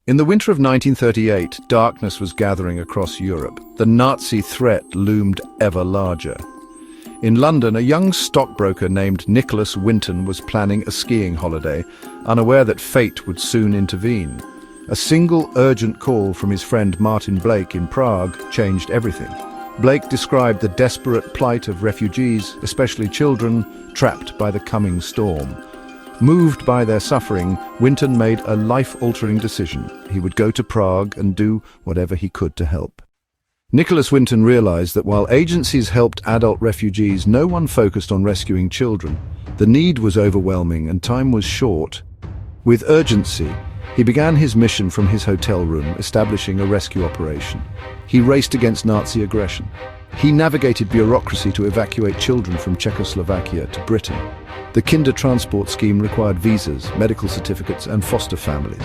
In the winter of 1938, darkness was gathering across Europe. The Nazi threat loomed ever larger. In London, a young stockbroker named Nicholas Winton was planning a skiing holiday, unaware that fate would soon intervene. A single urgent call from his friend Martin Blake in Prague changed everything. Blake described the desperate plight of refugees, especially children, trapped by the coming storm. Moved by their suffering, Winton made a life-altering decision. He would go to Prague and do whatever he could to help. Nicholas Winton realized that while agencies helped adult refugees, no one focused on rescuing children. The need was overwhelming and time was short. With urgency, he began his mission from his hotel room, establishing a rescue operation. He raced against Nazi aggression. He navigated bureaucracy to evacuate children from Czechoslovakia to Britain. The Kindertransport scheme required visas, medical certificates, and foster families.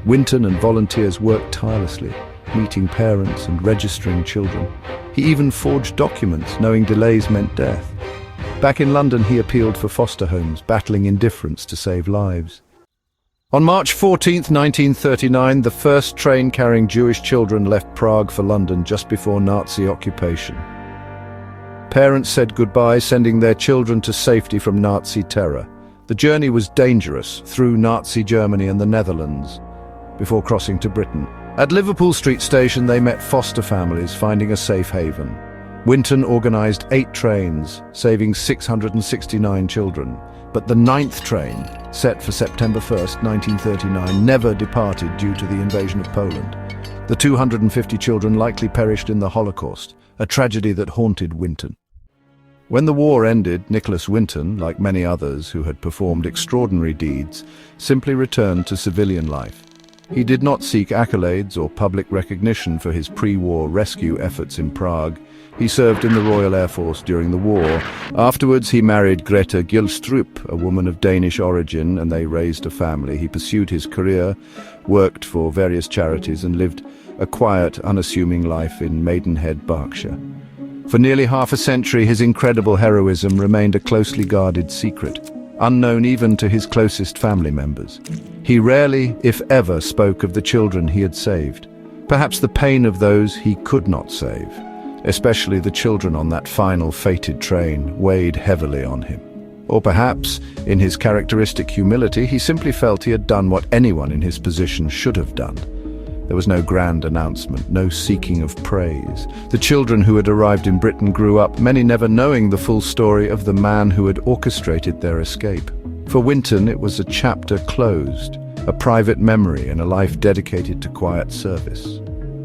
Winton and volunteers worked tirelessly, meeting parents and registering children. He even forged documents, knowing delays meant death. Back in London, he appealed for foster homes, battling indifference to save lives. On March 14, 1939, the first train carrying Jewish children left Prague for London just before Nazi occupation. Parents said goodbye, sending their children to safety from Nazi terror. The journey was dangerous, through Nazi Germany and the Netherlands, before crossing to Britain. At Liverpool Street Station, they met foster families, finding a safe haven. Winton organised 8 trains, saving 669 children. But the 9th train, set for September 1st, 1939, never departed due to the invasion of Poland. The 250 children likely perished in the Holocaust, a tragedy that haunted Winton. When the war ended, Nicholas Winton, like many others who had performed extraordinary deeds, simply returned to civilian life. He did not seek accolades or public recognition for his pre-war rescue efforts in Prague. He served in the Royal Air Force during the war. Afterwards, he married Greta Gilstrup, a woman of Danish origin, and they raised a family. He pursued his career, worked for various charities, and lived a quiet, unassuming life in Maidenhead, Berkshire. For nearly half a century, his incredible heroism remained a closely guarded secret, unknown even to his closest family members. He rarely, if ever, spoke of the children he had saved. Perhaps the pain of those he could not save, especially the children on that final fated train, weighed heavily on him. Or perhaps, in his characteristic humility, he simply felt he had done what anyone in his position should have done. There was no grand announcement, no seeking of praise. The children who had arrived in Britain grew up, many never knowing the full story of the man who had orchestrated their escape. For Winton, it was a chapter closed, a private memory in a life dedicated to quiet service.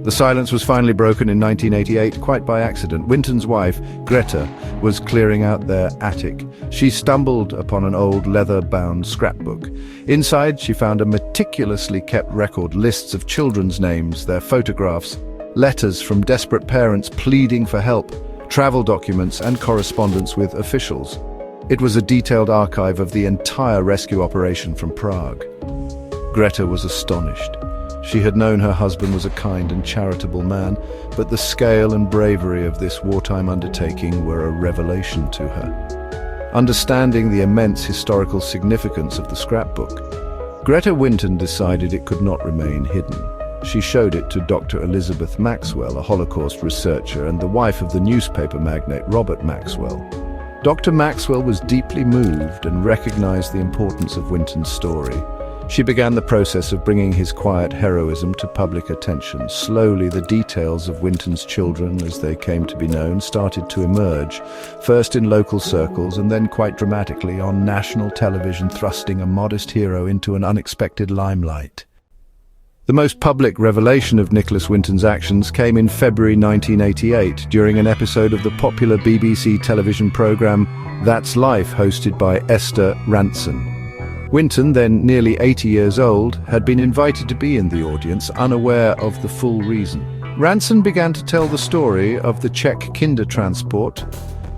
The silence was finally broken in 1988, quite by accident. Winton's wife, Greta, was clearing out their attic. She stumbled upon an old leather-bound scrapbook. Inside, she found a meticulously kept record, lists of children's names, their photographs, letters from desperate parents pleading for help, travel documents, and correspondence with officials. It was a detailed archive of the entire rescue operation from Prague. Greta was astonished. She had known her husband was a kind and charitable man, but the scale and bravery of this wartime undertaking were a revelation to her. Understanding the immense historical significance of the scrapbook, Greta Winton decided it could not remain hidden. She showed it to Dr. Elizabeth Maxwell, a Holocaust researcher and the wife of the newspaper magnate Robert Maxwell. Dr. Maxwell was deeply moved and recognized the importance of Winton's story. She began the process of bringing his quiet heroism to public attention. Slowly, the details of Winton's children, as they came to be known, started to emerge, first in local circles and then quite dramatically on national television, thrusting a modest hero into an unexpected limelight. The most public revelation of Nicholas Winton's actions came in February 1988 during an episode of the popular BBC television programme That's Life, hosted by Esther Rantzen. Winton, then nearly 80 years old, had been invited to be in the audience, unaware of the full reason. Rantzen began to tell the story of the Czech Kindertransport,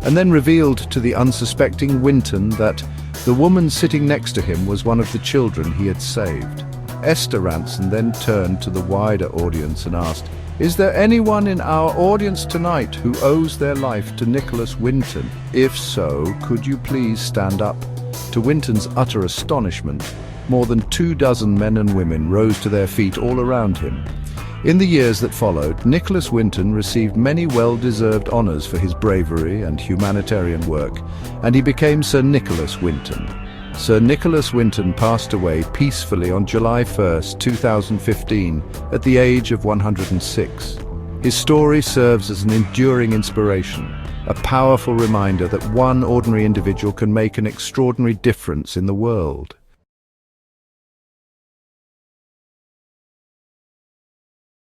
and then revealed to the unsuspecting Winton that the woman sitting next to him was one of the children he had saved. Esther Rantzen then turned to the wider audience and asked, "Is there anyone in our audience tonight who owes their life to Nicholas Winton? If so, could you please stand up?" To Winton's utter astonishment, more than 24 men and women rose to their feet all around him. In the years that followed, Nicholas Winton received many well-deserved honours for his bravery and humanitarian work, and he became Sir Nicholas Winton. Sir Nicholas Winton passed away peacefully on July 1st, 2015, at the age of 106. His story serves as an enduring inspiration, a powerful reminder that one ordinary individual can make an extraordinary difference in the world.